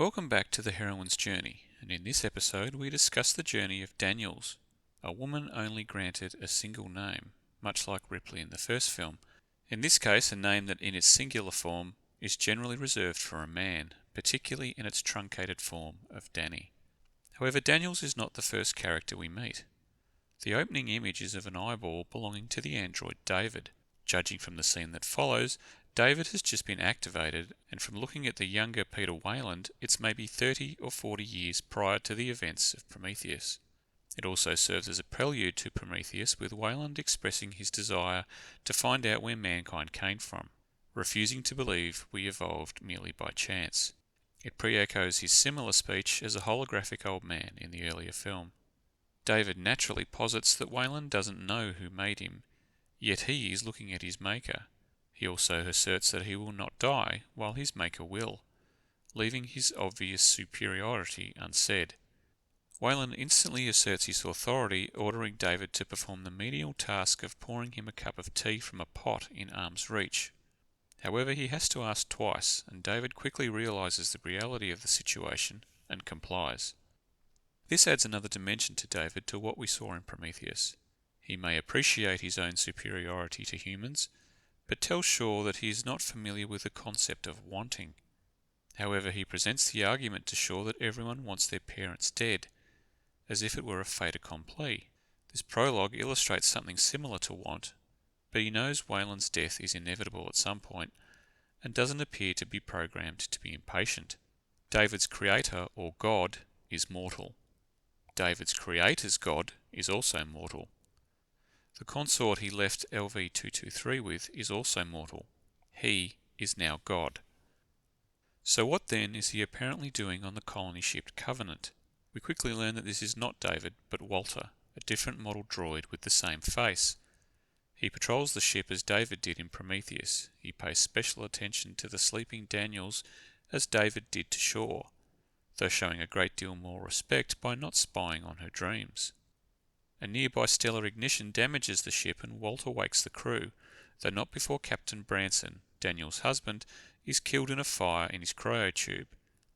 Welcome back to the heroine's journey, and in this episode we discuss the journey of Daniels, a woman only granted a single name, much like Ripley in the first film. In this case, a name that in its singular form is generally reserved for a man, particularly in its truncated form of Danny. However, Daniels is not the first character we meet. The opening image is of an eyeball belonging to the android David. Judging from the scene that follows, David has just been activated, and from looking at the younger Peter Weyland, it's maybe 30 or 40 years prior to the events of Prometheus. It also serves as a prelude to Prometheus, with Weyland expressing his desire to find out where mankind came from, refusing to believe we evolved merely by chance. It pre-echoes his similar speech as a holographic old man in the earlier film. David naturally posits that Weyland doesn't know who made him, yet he is looking at his maker. He also asserts that he will not die, while his maker will, leaving his obvious superiority unsaid. Weyland instantly asserts his authority, ordering David to perform the menial task of pouring him a cup of tea from a pot in arm's reach. However, he has to ask twice, and David quickly realizes the reality of the situation and complies. This adds another dimension to David to what we saw in Prometheus. He may appreciate his own superiority to humans, but tells Shaw that he is not familiar with the concept of wanting. However, he presents the argument to Shaw that everyone wants their parents dead, as if it were a fait accompli. This prologue illustrates something similar to want, but he knows Weyland's death is inevitable at some point, and doesn't appear to be programmed to be impatient. David's creator, or God, is mortal. David's creator's God is also mortal. The consort he left LV-223 with is also mortal. He is now God. So what then is he apparently doing on the colony ship Covenant? We quickly learn that this is not David, but Walter, a different model droid with the same face. He patrols the ship as David did in Prometheus. He pays special attention to the sleeping Daniels as David did to Shaw, though showing a great deal more respect by not spying on her dreams. A nearby stellar ignition damages the ship and Walter wakes the crew, though not before Captain Branson, Daniel's husband, is killed in a fire in his cryotube,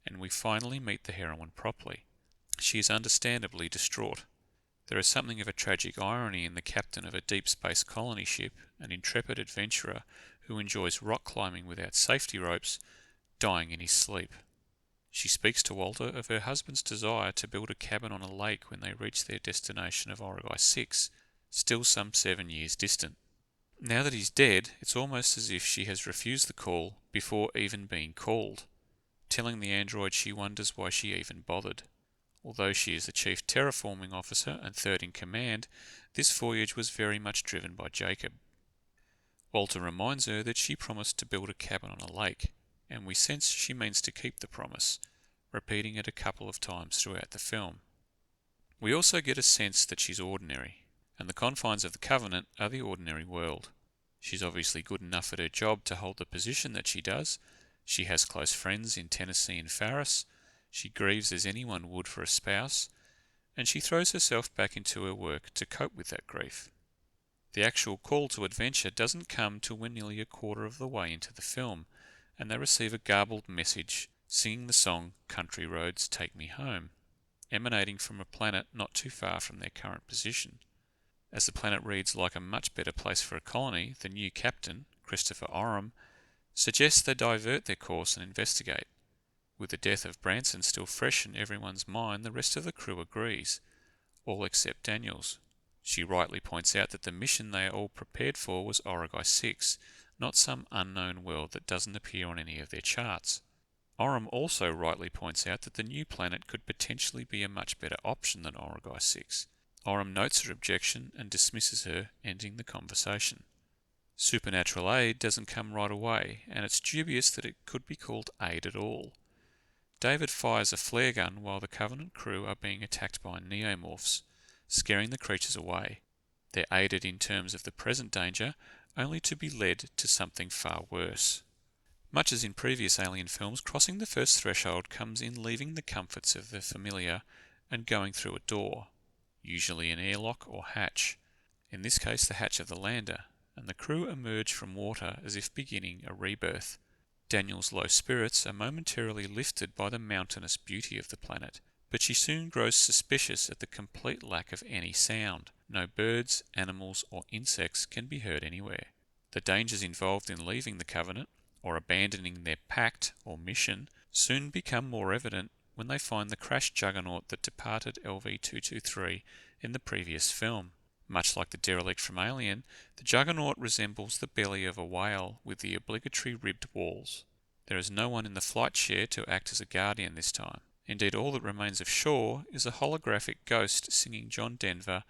and we finally meet the heroine properly. She is understandably distraught. There is something of a tragic irony in the captain of a deep space colony ship, an intrepid adventurer who enjoys rock climbing without safety ropes, dying in his sleep. She speaks to Walter of her husband's desire to build a cabin on a lake when they reach their destination of Origai 6, still some 7 years distant. Now that he's dead, it's almost as if she has refused the call before even being called, telling the android she wonders why she even bothered. Although she is the chief terraforming officer and third in command, this voyage was very much driven by Jacob. Walter reminds her that she promised to build a cabin on a lake, and we sense she means to keep the promise, repeating it a couple of times throughout the film. We also get a sense that she's ordinary, and the confines of the Covenant are the ordinary world. She's obviously good enough at her job to hold the position that she does. She has close friends in Tennessee and Faris. She grieves as anyone would for a spouse, and she throws herself back into her work to cope with that grief. The actual call to adventure doesn't come till we're nearly a quarter of the way into the film, and they receive a garbled message singing the song Country Roads Take Me Home, emanating from a planet not too far from their current position. As the planet reads like a much better place for a colony, the new captain, Christopher Oram, suggests they divert their course and investigate. With the death of Branson still fresh in everyone's mind, the rest of the crew agrees, all except Daniels. She rightly points out that the mission they are all prepared for was Origai 6, not some unknown world that doesn't appear on any of their charts. Oram also rightly points out that the new planet could potentially be a much better option than Origai 6. Oram notes her objection and dismisses her, ending the conversation. Supernatural aid doesn't come right away, and it's dubious that it could be called aid at all. David fires a flare gun while the Covenant crew are being attacked by neomorphs, scaring the creatures away. They're aided in terms of the present danger, only to be led to something far worse. Much as in previous Alien films, crossing the first threshold comes in leaving the comforts of the familiar and going through a door, usually an airlock or hatch, in this case the hatch of the lander, and the crew emerge from water as if beginning a rebirth. Daniel's low spirits are momentarily lifted by the mountainous beauty of the planet, but she soon grows suspicious at the complete lack of any sound. No birds, animals, or insects can be heard anywhere. The dangers involved in leaving the Covenant, or abandoning their pact or mission, soon become more evident when they find the crashed juggernaut that departed LV-223 in the previous film. Much like the derelict from Alien, the juggernaut resembles the belly of a whale with the obligatory ribbed walls. There is no one in the flight chair to act as a guardian this time. Indeed, all that remains of Shaw is a holographic ghost singing John Denver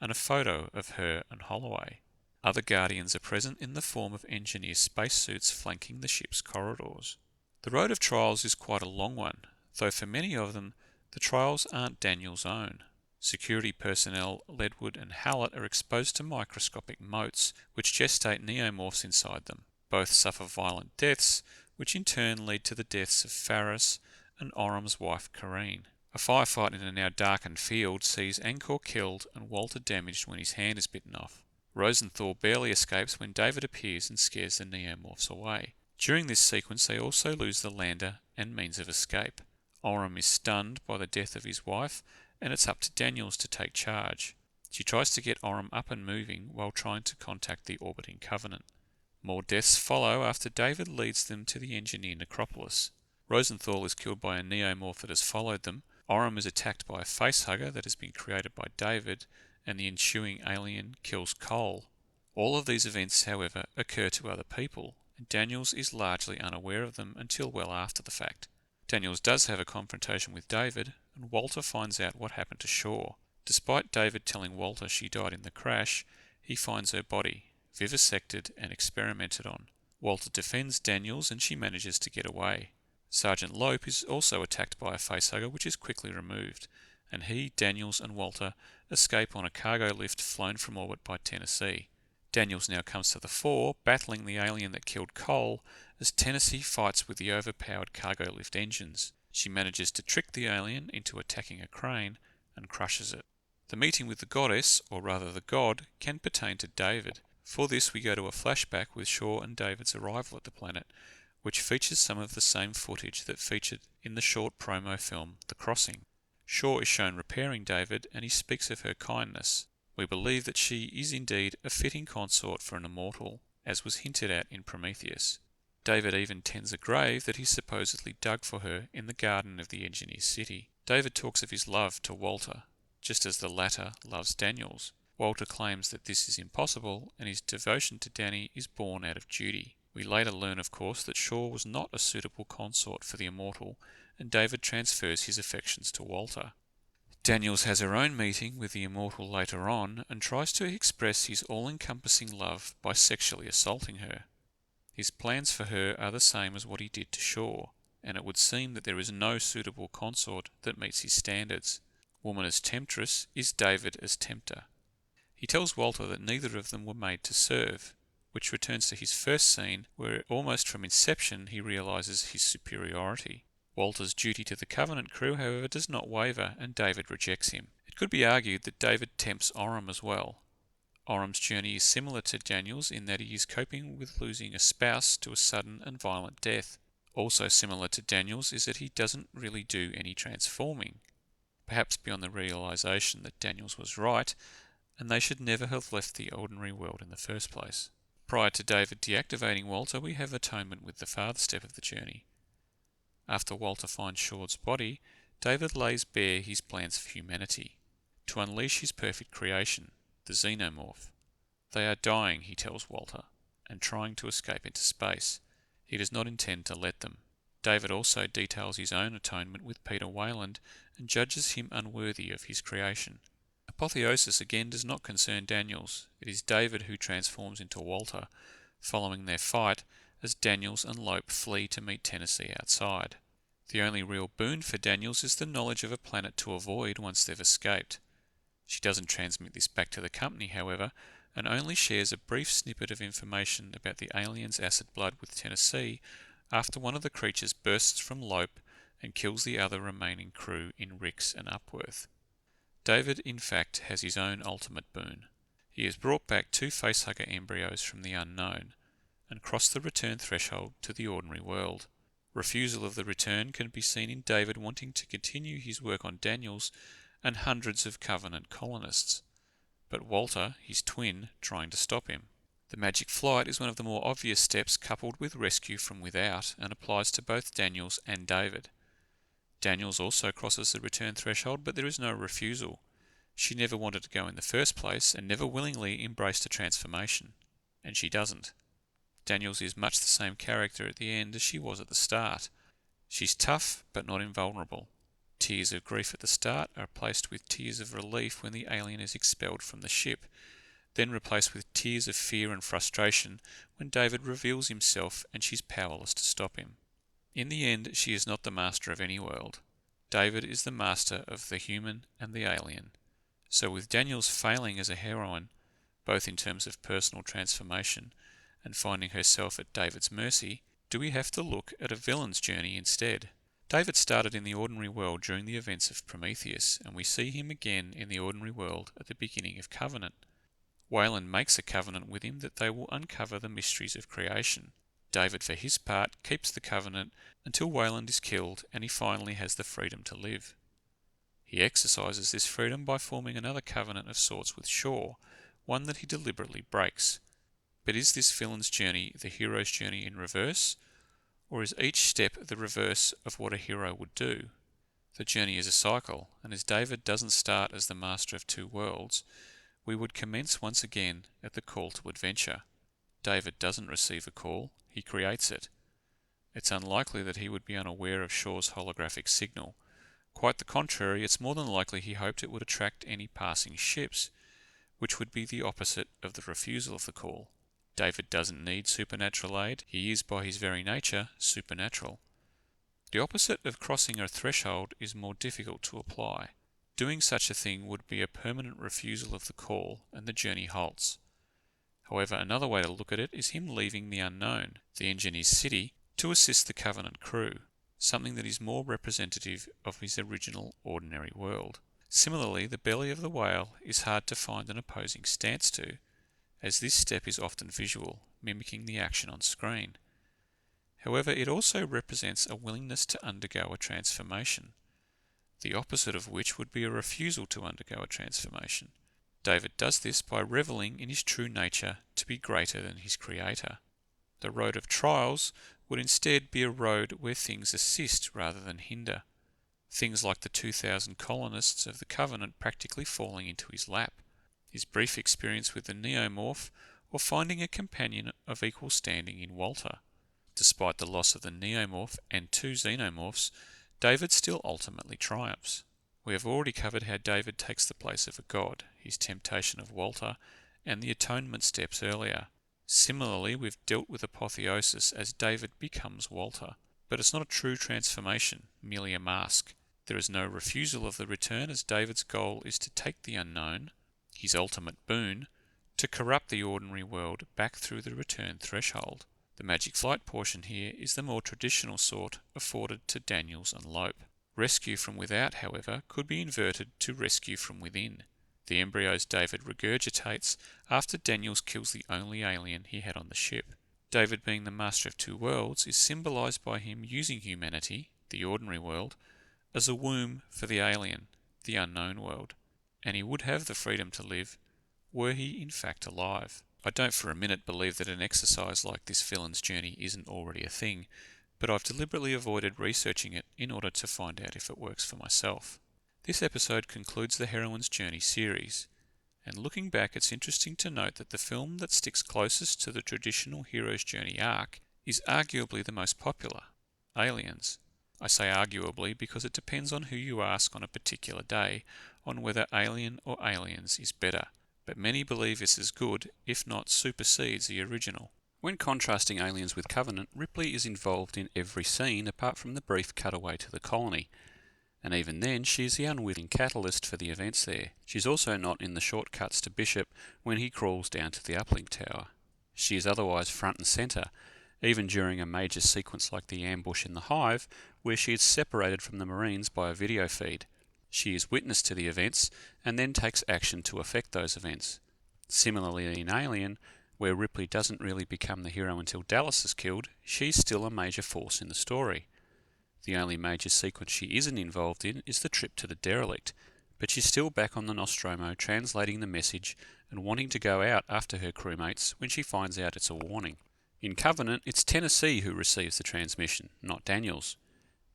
and a photo of her and Holloway. Other guardians are present in the form of engineer spacesuits flanking the ship's corridors. The road of trials is quite a long one, though for many of them, the trials aren't Daniel's own. Security personnel Ledwood and Hallett are exposed to microscopic motes which gestate neomorphs inside them. Both suffer violent deaths, which in turn lead to the deaths of Farris and Orum's wife Kareen. A firefight in a now darkened field sees Angkor killed and Walter damaged when his hand is bitten off. Rosenthal barely escapes when David appears and scares the neomorphs away. During this sequence they also lose the lander and means of escape. Orum is stunned by the death of his wife, and it's up to Daniels to take charge. She tries to get Orum up and moving while trying to contact the orbiting Covenant. More deaths follow after David leads them to the engineer necropolis. Rosenthal is killed by a neomorph that has followed them. Orum is attacked by a facehugger that has been created by David, and the ensuing alien kills Cole. All of these events, however, occur to other people, and Daniels is largely unaware of them until well after the fact. Daniels does have a confrontation with David, and Walter finds out what happened to Shaw. Despite David telling Walter she died in the crash, he finds her body, vivisected and experimented on. Walter defends Daniels and she manages to get away. Sergeant Lope is also attacked by a facehugger which is quickly removed, and he, Daniels and Walter escape on a cargo lift flown from orbit by Tennessee. Daniels now comes to the fore, battling the alien that killed Cole, as Tennessee fights with the overpowered cargo lift engines. She manages to trick the alien into attacking a crane and crushes it. The meeting with the goddess, or rather the god, can pertain to David. For this we go to a flashback with Shaw and David's arrival at the planet, which features some of the same footage that featured in the short promo film The Crossing. Shaw is shown repairing David, and he speaks of her kindness. We believe that she is indeed a fitting consort for an immortal, as was hinted at in Prometheus. David even tends a grave that he supposedly dug for her in the garden of the engineer's city. David talks of his love to Walter, just as the latter loves Daniels. Walter claims that this is impossible, and his devotion to Danny is born out of duty. We later learn, of course, that Shaw was not a suitable consort for the immortal, and David transfers his affections to Walter. Daniels has her own meeting with the immortal later on, and tries to express his all-encompassing love by sexually assaulting her. His plans for her are the same as what he did to Shaw, and it would seem that there is no suitable consort that meets his standards. Woman as temptress is David as tempter. He tells Walter that neither of them were made to serve, which returns to his first scene, where almost from inception he realises his superiority. Walter's duty to the Covenant crew, however, does not waver, and David rejects him. It could be argued that David tempts Orum as well. Orum's journey is similar to Daniel's in that he is coping with losing a spouse to a sudden and violent death. Also similar to Daniel's is that he doesn't really do any transforming, perhaps beyond the realisation that Daniel's was right, and they should never have left the ordinary world in the first place. Prior to David deactivating Walter, we have Atonement with the father step of the journey. After Walter finds Shaw's body, David lays bare his plans for humanity, to unleash his perfect creation, the xenomorph. They are dying, he tells Walter, and trying to escape into space. He does not intend to let them. David also details his own atonement with Peter Weyland and judges him unworthy of his creation. Apotheosis again does not concern Daniels. It is David who transforms into Walter, following their fight, as Daniels and Lope flee to meet Tennessee outside. The only real boon for Daniels is the knowledge of a planet to avoid once they've escaped. She doesn't transmit this back to the company, however, and only shares a brief snippet of information about the aliens' acid blood with Tennessee after one of the creatures bursts from Lope and kills the other remaining crew in Ricks and Upworth. David, in fact, has his own ultimate boon. He has brought back 2 facehugger embryos from the unknown, and cross the return threshold to the ordinary world. Refusal of the return can be seen in David wanting to continue his work on Daniels and hundreds of Covenant colonists, but Walter, his twin, trying to stop him. The magic flight is one of the more obvious steps coupled with rescue from without and applies to both Daniels and David. Daniels also crosses the return threshold, but there is no refusal. She never wanted to go in the first place and never willingly embraced a transformation, and she doesn't. Daniels is much the same character at the end as she was at the start. She's tough but not invulnerable. Tears of grief at the start are replaced with tears of relief when the alien is expelled from the ship, then replaced with tears of fear and frustration when David reveals himself and she's powerless to stop him. In the end, she is not the master of any world. David is the master of the human and the alien. So with Daniels failing as a heroine, both in terms of personal transformation and finding herself at David's mercy, do we have to look at a villain's journey instead? David started in the ordinary world during the events of Prometheus, and we see him again in the ordinary world at the beginning of Covenant. Weyland makes a covenant with him that they will uncover the mysteries of creation. David, for his part, keeps the covenant until Weyland is killed and he finally has the freedom to live. He exercises this freedom by forming another covenant of sorts with Shaw, one that he deliberately breaks. But is this villain's journey the hero's journey in reverse, or is each step the reverse of what a hero would do? The journey is a cycle, and as David doesn't start as the master of two worlds, we would commence once again at the call to adventure. David doesn't receive a call, he creates it. It's unlikely that he would be unaware of Shaw's holographic signal. Quite the contrary, it's more than likely he hoped it would attract any passing ships, which would be the opposite of the refusal of the call. David doesn't need supernatural aid, he is by his very nature supernatural. The opposite of crossing a threshold is more difficult to apply. Doing such a thing would be a permanent refusal of the call, and the journey halts. However, another way to look at it is him leaving the unknown, the engineer's city, to assist the Covenant crew, something that is more representative of his original ordinary world. Similarly, the belly of the whale is hard to find an opposing stance to, as this step is often visual, mimicking the action on screen. However, it also represents a willingness to undergo a transformation, the opposite of which would be a refusal to undergo a transformation. David does this by reveling in his true nature to be greater than his creator. The road of trials would instead be a road where things assist rather than hinder. Things like the 2,000 colonists of the Covenant practically falling into his lap, his brief experience with the neomorph, or finding a companion of equal standing in Walter. Despite the loss of the neomorph and two xenomorphs, David still ultimately triumphs. We have already covered how David takes the place of a god, his temptation of Walter, and the atonement steps earlier. Similarly, we've dealt with Apotheosis as David becomes Walter. But it's not a true transformation, merely a mask. There is no refusal of the return, as David's goal is to take the unknown, his ultimate boon, to corrupt the ordinary world back through the return threshold. The magic flight portion here is the more traditional sort afforded to Daniels and Lope. Rescue from without, however, could be inverted to rescue from within. The embryos David regurgitates after Daniels kills the only alien he had on the ship. David, being the master of two worlds, is symbolized by him using humanity, the ordinary world, as a womb for the alien, the unknown world, and he would have the freedom to live were he in fact alive. I don't for a minute believe that an exercise like this villain's journey isn't already a thing, but I've deliberately avoided researching it in order to find out if it works for myself. This episode concludes the Heroine's Journey series, and looking back, it's interesting to note that the film that sticks closest to the traditional hero's journey arc is arguably the most popular, Aliens. I say arguably because it depends on who you ask on a particular day on whether Alien or Aliens is better, but many believe it's as good, if not supersedes the original. When contrasting Aliens with Covenant, Ripley is involved in every scene apart from the brief cutaway to the colony, and even then she is the unwitting catalyst for the events there. She's also not in the shortcuts to Bishop when he crawls down to the uplink tower. She is otherwise front and centre, even during a major sequence like the ambush in the hive, where she is separated from the Marines by a video feed. She is witness to the events and then takes action to affect those events. Similarly in Alien, Where Ripley doesn't really become the hero until Dallas is killed, she's still a major force in the story. The only major sequence she isn't involved in is the trip to the derelict, but she's still back on the Nostromo translating the message and wanting to go out after her crewmates when she finds out it's a warning. In Covenant, it's Tennessee who receives the transmission, not Daniels.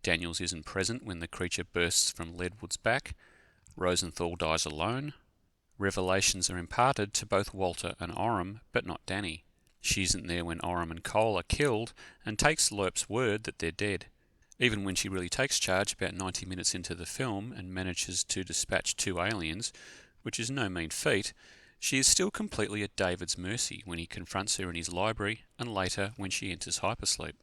Daniels isn't present when the creature bursts from Ledwood's back. Rosenthal dies alone. Revelations are imparted to both Walter and Oram, but not Danny. She isn't there when Oram and Cole are killed and takes Lerp's word that they're dead. Even when she really takes charge about 90 minutes into the film and manages to dispatch 2 aliens, which is no mean feat, she is still completely at David's mercy when he confronts her in his library and later when she enters hypersleep.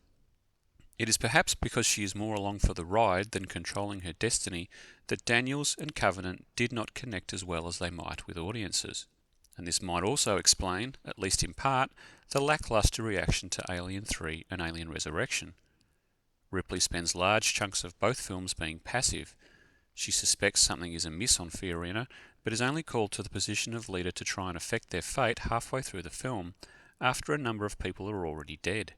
It is perhaps because she is more along for the ride than controlling her destiny that Daniels and Covenant did not connect as well as they might with audiences. And this might also explain, at least in part, the lackluster reaction to Alien 3 and Alien Resurrection. Ripley spends large chunks of both films being passive. She suspects something is amiss on Fiorina, but is only called to the position of leader to try and affect their fate halfway through the film, after a number of people are already dead.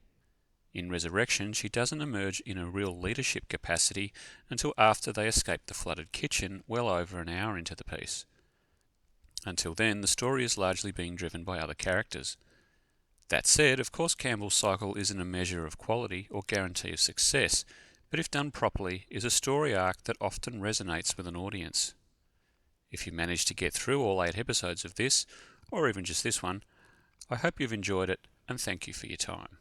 In Resurrection, she doesn't emerge in a real leadership capacity until after they escape the flooded kitchen, well over an hour into the piece. Until then, the story is largely being driven by other characters. That said, of course Campbell's cycle isn't a measure of quality or guarantee of success, but if done properly, is a story arc that often resonates with an audience. If you manage to get through all 8 episodes of this, or even just this one, I hope you've enjoyed it, and thank you for your time.